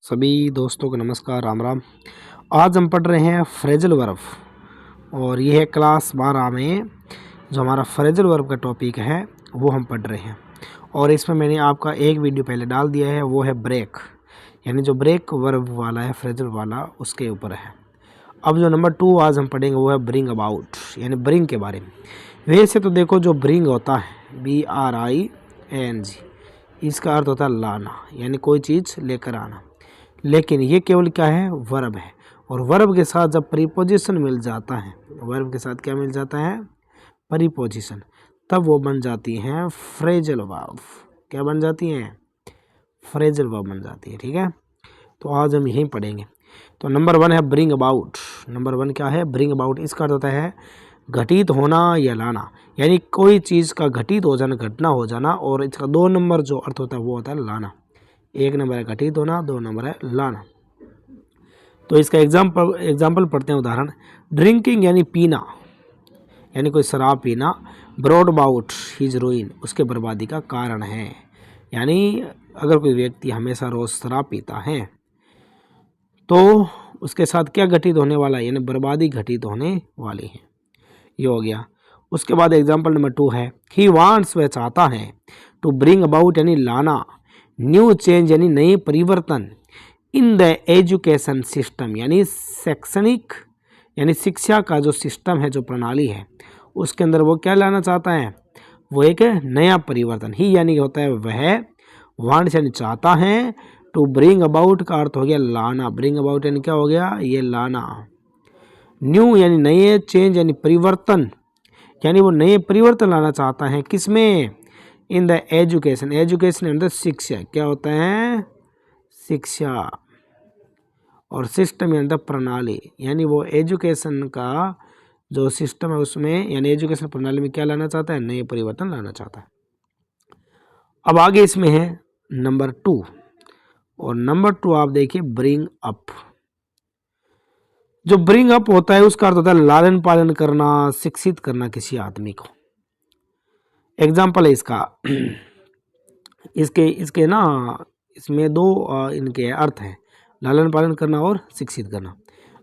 सभी दोस्तों को नमस्कार, राम राम। आज हम पढ़ रहे हैं फ्रेजल वर्ब और ये है क्लास 12 में जो हमारा फ्रेजल वर्ब का टॉपिक है वो हम पढ़ रहे हैं। और इसमें मैंने आपका एक वीडियो पहले डाल दिया है, वो है ब्रेक, यानी जो ब्रेक वर्ब वाला है फ्रेजल वाला उसके ऊपर है। अब जो नंबर 2 आज हम पढ़ेंगे वो है ब्रिंग अबाउट, यानी ब्रिंग के बारे में। वैसे तो देखो जो ब्रिंग होता है BRING, इसका अर्थ होता है लाना, यानी कोई चीज़ लेकर आना। लेकिन ये केवल क्या है, वर्ब है। और वर्ब के साथ जब प्रीपोजिशन मिल जाता है, वर्ब के साथ क्या मिल जाता है, प्रीपोजिशन, तब वो बन जाती हैं फ्रेजल वर्ब। क्या बन जाती हैं, फ्रेजल वर्ब बन जाती है। ठीक है, तो आज हम यही पढ़ेंगे। तो नंबर 1 है ब्रिंग अबाउट। नंबर 1 क्या है, ब्रिंग अबाउट। इसका अर्थ होता है घटित होना या लाना, यानी कोई चीज़ का घटित हो जाना, घटना हो जाना। और इसका 2 नंबर जो अर्थ होता है वो होता है लाना। 1 नंबर है घटित होना, 2 नंबर है लाना। तो इसका एग्जाम्पल पढ़ते हैं, उदाहरण। ड्रिंकिंग यानी पीना, यानी कोई शराब पीना। ब्रॉड अबाउट हिज रूइन, उसके बर्बादी का कारण है। यानी अगर कोई व्यक्ति हमेशा रोज़ शराब पीता है तो उसके साथ क्या घटित होने वाला है, यानी बर्बादी घटित होने वाली है। ये हो गया। उसके बाद एग्जाम्पल नंबर 2 है ही वांट्स, वह चाहता है, टू ब्रिंग अबाउट यानी लाना, न्यू चेंज यानी नए परिवर्तन, इन द एजुकेशन सिस्टम यानी शैक्षणिक यानी शिक्षा का जो सिस्टम है, जो प्रणाली है, उसके अंदर वो क्या लाना चाहता है, वो एक नया परिवर्तन। ही यानी होता है वह, वांट्स यानी चाहता है, टू ब्रिंग अबाउट का अर्थ हो गया लाना, ब्रिंग अबाउट यानी क्या हो गया, ये लाना। न्यू यानी नए, चेंज यानी परिवर्तन, यानी वो नए परिवर्तन लाना चाहता है किसमें, इन द एजुकेशन, एजुकेशन अंदर शिक्षा, क्या होता है, शिक्षा। और सिस्टम अंदर प्रणाली, यानी वो एजुकेशन का जो सिस्टम है उसमें, यानी एजुकेशन प्रणाली में क्या लाना चाहता है, नए परिवर्तन लाना चाहता है। अब आगे इसमें है नंबर 2, और नंबर 2 आप देखिए ब्रिंग अप। जो ब्रिंग अप होता है उसका अर्थ होता है लालन पालन करना, शिक्षित करना किसी आदमी को। एग्जाम्पल है इसका इसके ना, इसमें 2 इनके अर्थ हैं, लालन पालन करना और शिक्षित करना।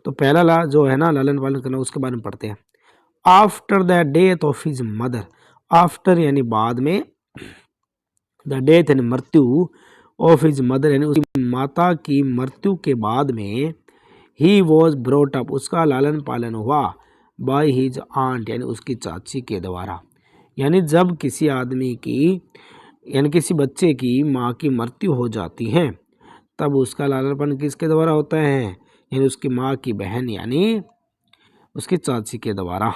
तो पहला जो है ना लालन पालन करना, उसके बारे में पढ़ते हैं। After the death of his mother, after यानी बाद में, द डेथ यानी मृत्यु, ऑफ हिज मदर यानी उसकी माता की मृत्यु के बाद में, ही वॉज ब्रोट अप, उसका लालन पालन हुआ, बाय हिज आंट यानी उसकी चाची के द्वारा। यानी जब किसी आदमी की, यानी किसी बच्चे की माँ की मृत्यु हो जाती है, तब उसका लालन पालन किसके द्वारा होता है, यानी उसकी माँ की बहन यानी उसकी चाची के द्वारा।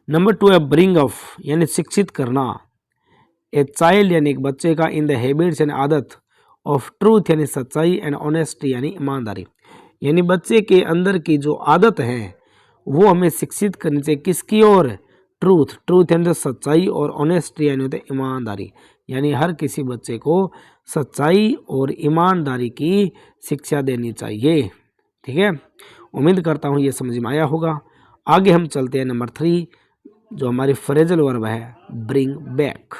नंबर 2 है ब्रिंग अप, यानी शिक्षित करना। ए चाइल्ड यानी एक बच्चे का, इन द हैबिट्स यानी आदत, ऑफ ट्रूथ यानी सच्चाई, एंड ऑनेस्टी यानी ईमानदारी, यानी बच्चे के अंदर की जो आदत है वो हमें शिक्षित करनी चाहिए किसकी ओर, ट्रूथ, ट्रूथ यानी सच्चाई, और ऑनेस्टी यानी होता है ईमानदारी, यानी हर किसी बच्चे को सच्चाई और ईमानदारी की शिक्षा देनी चाहिए। ठीक है, उम्मीद करता हूँ ये समझ में आया होगा। आगे हम चलते हैं नंबर 3, जो हमारी फ्रेजल वर्ब है ब्रिंग बैक।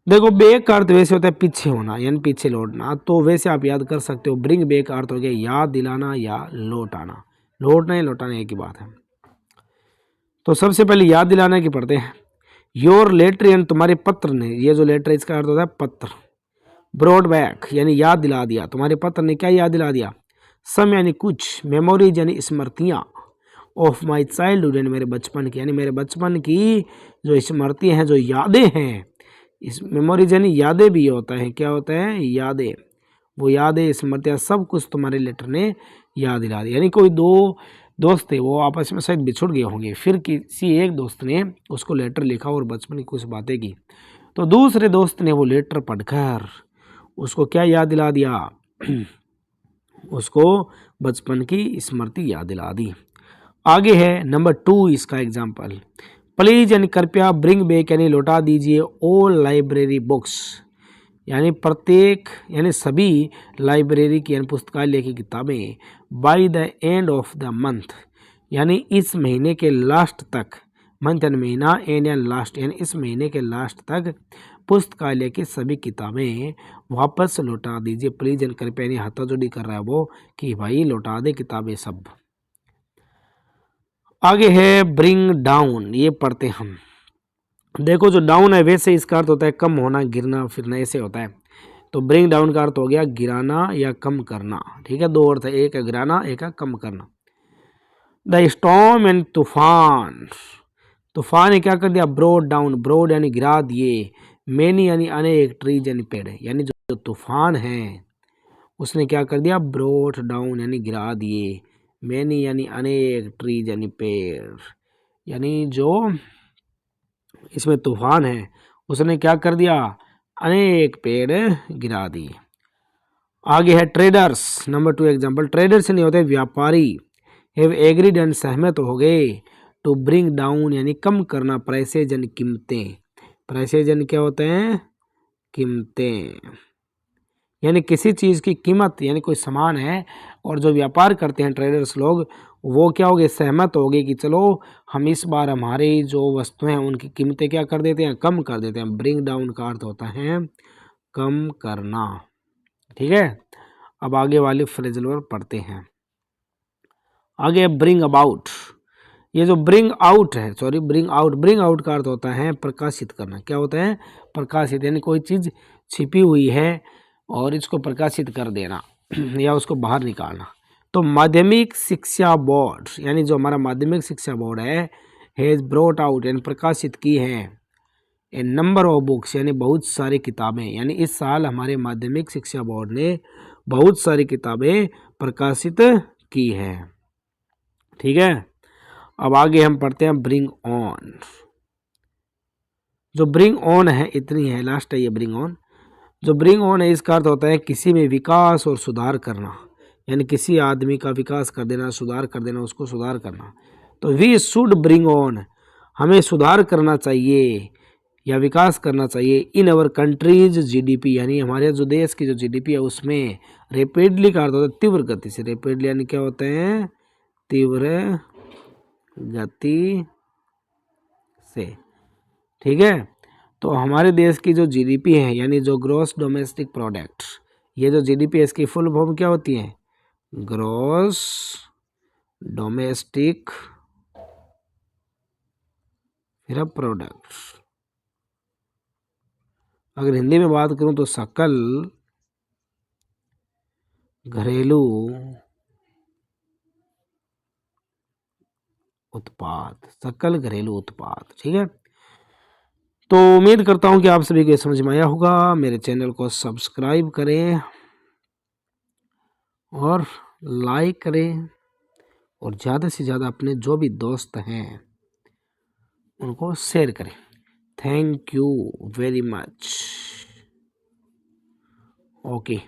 देखो बैक का अर्थ वैसे होता है पीछे होना, यानी पीछे लौटना। तो वैसे आप याद कर सकते हो, ब्रिंग बैक का अर्थ हो गया याद दिलाना या लौट आना। लौटना या लौटाना एक ही बात है। तो सबसे पहले याद दिलाना की पढ़ते हैं। योर लेटर यानी तुम्हारे पत्र ने, ये जो लेटर इसका अर्थ होता है पत्र। ब्रॉड बैक यानी याद दिला दिया, तुम्हारे पत्र ने क्या याद दिला दिया। सम यानी कुछ, मेमोरीज यानी स्मृतियाँ, ऑफ माई चाइल्डहुड यानी मेरे बचपन की, यानी मेरे बचपन की जो स्मृतियाँ हैं, जो यादें हैं। इस मेमोरीज यानी यादें भी होता है, क्या होता है, यादें। वो यादें स्मृतियाँ सब कुछ तुम्हारे लेटर ने याद दिला दी। यानी कोई 2 दोस्त थे, वो आपस में शायद बिछुड़ गए होंगे, फिर किसी एक दोस्त ने उसको लेटर लिखा और बचपन की कुछ बातें की, तो दूसरे दोस्त ने वो लेटर पढ़कर उसको क्या याद दिला दिया उसको बचपन की स्मृति याद दिला दी। आगे है नंबर 2 इसका एग्जाम्पल। प्लीज यानी कृपया, ब्रिंग बैक यानी लौटा दीजिए, ऑल लाइब्रेरी बुक्स यानी प्रत्येक, यानी सभी लाइब्रेरी की यानी पुस्तकालय की किताबें, by the end of the month यानी इस महीने के लास्ट तक, मंथ यानी महीना, एंड यानी लास्ट यानी इस महीने के लास्ट तक पुस्तकालय की सभी किताबें वापस लौटा दीजिए प्लीज। एंड कृपया यानी हाथाजोड़ी कर रहा है वो कि भाई लौटा दे किताबें सब। आगे है ब्रिंग डाउन, ये पढ़ते हम। देखो जो डाउन है वैसे इसका अर्थ होता है कम होना, गिरना फिरना, ऐसे होता है। तो ब्रिंग डाउन का अर्थ हो गया गिराना या कम करना। ठीक है, दो अर्थ है, एक है गिराना, एक है कम करना। द स्टॉर्म एंड तूफान, तूफान ने क्या कर दिया, ब्रोड डाउन, ब्रोड यानी गिरा दिए, मेनी यानी अनेक, ट्रीज यानी पेड़, यानी जो तूफान है उसने क्या कर दिया, ब्रोड डाउन यानी गिरा दिए, मेनी यानी अनेक, ट्रीज यानी पेड़, यानी जो इसमें तूफान है उसने क्या कर दिया, अनेक पेड़ गिरा दिए। आगे है ट्रेडर्स, नंबर 2 एग्जांपल। ट्रेडर्स नहीं होते व्यापारी, हैव एग्रीड एंड सहमत हो गए, टू ब्रिंग डाउन यानी कम करना, प्राइसेज यानी कीमतें, प्राइसेज यानी क्या होते हैं, कीमतें, यानी किसी चीज़ की कीमत, यानी कोई सामान है और जो व्यापार करते हैं ट्रेडर्स लोग वो क्या हो गए, सहमत हो गए कि चलो हम इस बार हमारी जो वस्तुएं हैं उनकी कीमतें क्या कर देते हैं, कम कर देते हैं। ब्रिंग डाउन का अर्थ होता है कम करना। ठीक है, अब आगे वाली फ्रेजल वर्ब पढ़ते हैं। आगे ब्रिंग अबाउट, ये जो ब्रिंग आउट है, sorry bring out, bring out का अर्थ होता है प्रकाशित करना। क्या होता है, प्रकाशित, यानी कोई चीज़ छिपी हुई है और इसको प्रकाशित कर देना या उसको बाहर निकालना। तो माध्यमिक शिक्षा बोर्ड, यानी जो हमारा माध्यमिक शिक्षा बोर्ड है, हैज़ ब्रॉट आउट यानी प्रकाशित की है, ए नंबर ऑफ बुक्स यानी बहुत सारी किताबें, यानी इस साल हमारे माध्यमिक शिक्षा बोर्ड ने बहुत सारी किताबें प्रकाशित की है। ठीक है, अब आगे हम पढ़ते हैं ब्रिंग ऑन। जो ब्रिंग ऑन है इतनी है, लास्ट है ये ब्रिंग ऑन। जो ब्रिंग ऑन है इसका अर्थ होता है किसी में विकास और सुधार करना, यानी किसी आदमी का विकास कर देना, सुधार कर देना, उसको सुधार करना। तो वी शुड ब्रिंग ऑन, हमें सुधार करना चाहिए या विकास करना चाहिए, इन अवर कंट्रीज जीडीपी, यानी हमारे जो देश की जो जीडीपी है उसमें रैपिडली का अर्थ होता है तीव्र गति से, रैपिडली यानी क्या होते हैं, तीव्र गति से। ठीक है, तो हमारे देश की जो जीडीपी है यानी जो ग्रॉस डोमेस्टिक प्रोडक्ट, ये जो जीडीपी है इसकी फुल फॉर्म क्या होती है, ग्रॉस डोमेस्टिक फिर प्रोडक्ट। अगर हिंदी में बात करूं तो सकल घरेलू उत्पाद, सकल घरेलू उत्पाद। ठीक है, तो उम्मीद करता हूं कि आप सभी को समझ में आया होगा। मेरे चैनल को सब्सक्राइब करें और लाइक करें और ज़्यादा से ज़्यादा अपने जो भी दोस्त हैं उनको शेयर करें। Thank you very much. Okay.